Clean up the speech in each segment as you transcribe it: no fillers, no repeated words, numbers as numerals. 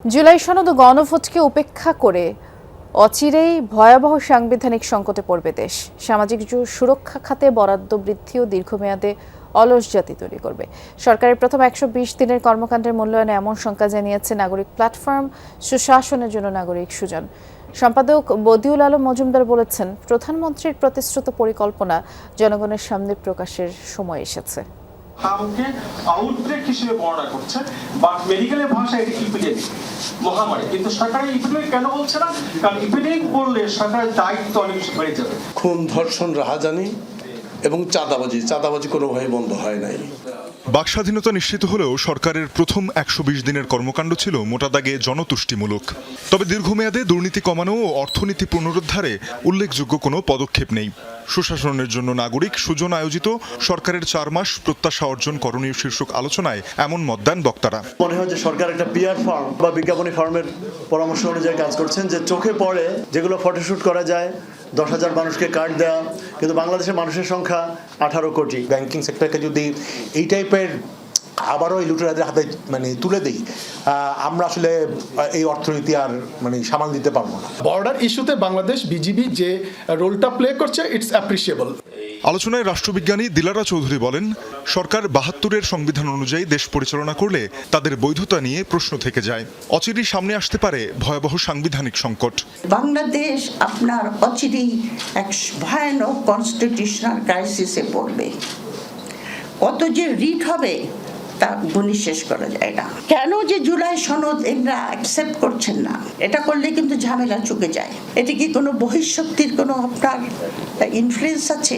জুলাই সনদ ও গণভোটকে উপেক্ষা করে অচিরেই ভয়াবহ সাংবিধানিক সংকটে পড়বে দেশ। সামাজিক সুরক্ষা খাতে বরাদ্দ বৃদ্ধি ও দীর্ঘমেয়াদে অলস জাতি তৈরি করবে। সরকারের প্রথম ১২০ দিনের কর্মকাণ্ডের মূল্যায়নে এমন শঙ্কা জানিয়েছে নাগরিক প্ল্যাটফর্ম সুশাসনের জন্য নাগরিক সুজন। সম্পাদক বদিউল আলম মজুমদার বলেছেন, প্রধানমন্ত্রীর প্রতিশ্রুত পরিকল্পনা জনগণের সামনে প্রকাশের সময় এসেছে। কাউকে আউটব্রেক হিসেবে বর্ণনা করছে, বাট মেডিকেলের ভাষায় এটা ইপিডেমিক, মহামারী। কিন্তু সরকার ইপিডেমিক কেন বলছে না? কারণ ইপিডেমিক বললে সরকারের দায়িত্ব অনেক বেশি বেড়ে যাবে। খুন, ধর্ষণ, রাহাজানি এবং চাঁদাবাজি কোনোভাবে বন্ধ হয় নাই। বাকস্বাধীনতা নিশ্চিত হলেও সরকারের প্রথম ১২০ দিনের কর্মকাণ্ড ছিল মোটা দাগে জনতুষ্টিমূলক। তবে দীর্ঘমেয়াদে দুর্নীতি কমানো ও অর্থনীতি পুনরুদ্ধারে উল্লেখযোগ্য কোনো পদক্ষেপ নেই। সুশাসনের জন্য নাগরিক সুজন আয়োজিত সরকারের ৪ মাস প্রত্যাশা অর্জন করণীয় শীর্ষক আলোচনায় এমন মত দেন বক্তারা। মনে হয় যে সরকার একটা পিআর ফার্ম বা বিজ্ঞাপনী ফার্মের পরামর্শ অনুযায়ী কাজ করছেন, যে চোখে পড়ে যেগুলো ফটোশুট করা যায়, ১০,০০০ মানুষকে কার্ড দেওয়া, কিন্তু বাংলাদেশের মানুষের সংখ্যা ১৮ কোটি। ব্যাংকিং সেক্টরকে যদি এই টাইপের আবারও এই লুটেরাদের হাতে তুলে দেই, আমরা আসলে এই অর্থনীতি আর সামাল দিতে পারবো না। বর্ডার ইস্যুতে বাংলাদেশ বিজিবি যে রোলটা প্লে করছে, ইটস অ্যাপ্রিসিয়েবল। আলোচনায় রাষ্ট্রবিজ্ঞানী দিলারা চৌধুরী বলেন, সরকার ৭২-এর সংবিধান অনুযায়ী দেশ পরিচালনা করলে তাদের বৈধতা নিয়ে প্রশ্ন থেকে যায়। অচিরেই সামনে আসতে পারে ভয়াবহ সাংবিধানিক সংকট। বাংলাদেশ আপনার অচিরেই এক ভয়ানক কনস্টিটিউশনাল ক্রাইসিসে পড়বে। কত যে রিট হবে তা গুণী শেষ করা যায় না। কেন যে জুলাই সনদ এরা অ্যাকসেপ্ট করছেন না? এটা করলে কিন্তু ঝামেলা চুকে যায়। এটা কি কোনো বহিঃশক্তির কোনো আপনার ইনফ্লুয়েন্স আছে?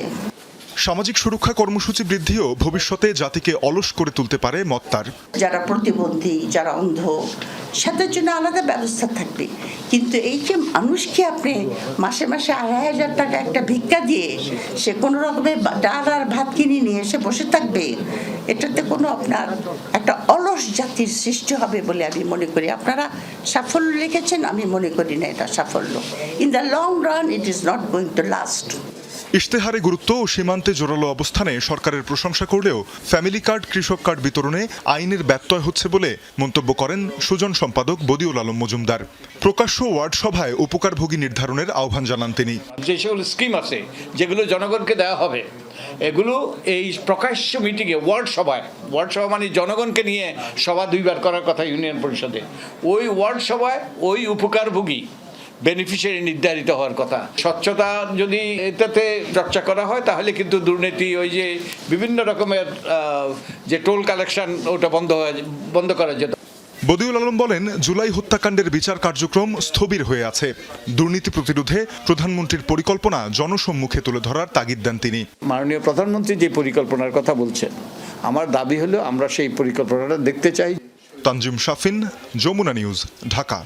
সামাজিক সুরক্ষা কর্মসূচি বৃদ্ধিও ভবিষ্যতে জাতিকে অলস করে তুলতে পারে মত তার। যারা প্রতিবন্ধী, যারা অন্ধ, সেটার জন্য আলাদা ব্যবস্থা থাকবে। কিন্তু এই যে মানুষকে আপনি মাসে মাসে ২৫০০ টাকা একটা ভিক্ষা দিয়ে সে কোনো রকমের ডাল আর ভাত কিনে নিয়ে এসে বসে থাকবে, এটাতে কোনো আপনার একটা অলস জাতির সৃষ্টি হবে বলে আমি মনে করি। আপনারা সাফল্য লিখেছেন, আমি মনে করি না এটা সাফল্য। In the long run it is not going to last. ইশতেহারে গুরুত্ব ও সীমান্তে জোরালো অবস্থানে সরকারের প্রশংসা করলেও ফ্যামিলি কার্ড, কৃষক কার্ড বিতরণে আইনের ব্যত্যয় হচ্ছে বলে মন্তব্য করেন সুজন সম্পাদক বদিউল আলম মজুমদার। প্রকাশ্য ওয়ার্ড সভায় উপকারভোগী নির্ধারণের আহ্বান জানান তিনি। যে সকল স্কিম আছে যেগুলো জনগণকে দেওয়া হবে, এগুলো এই প্রকাশ্য মিটিংয়ে ওয়ার্ড সভা মানে জনগণকে নিয়ে সভা 2 বার করার কথা ইউনিয়ন পরিষদে। ওই ওয়ার্ড সভায় ওই উপকারভোগী বেনিফিশিয়ারি নির্ধারিত হওয়ার কথা। স্বচ্ছতা যদি এটাতে চর্চা করা হয়, তাহলে কিন্তু দুর্নীতি, ওই যে বিভিন্ন রকমের যে টোল কালেকশন, ওটা বন্ধ করা যেত। বদিউল আলম বলেন, জুলাই হত্যাকাণ্ডের বিচার কার্যক্রম স্থবির হয়ে আছে। দুর্নীতি প্রতিরোধে প্রধানমন্ত্রীর পরিকল্পনা জনসম্মুখে তুলে ধরার তাগিদ দেন তিনি। মাননীয় প্রধানমন্ত্রী যে পরিকল্পনার কথা বলছেন, আমার দাবি হলো আমরা সেই পরিকল্পনাটা দেখতে চাই। তানজিম শাফিন, যমুনা নিউজ, ঢাকা।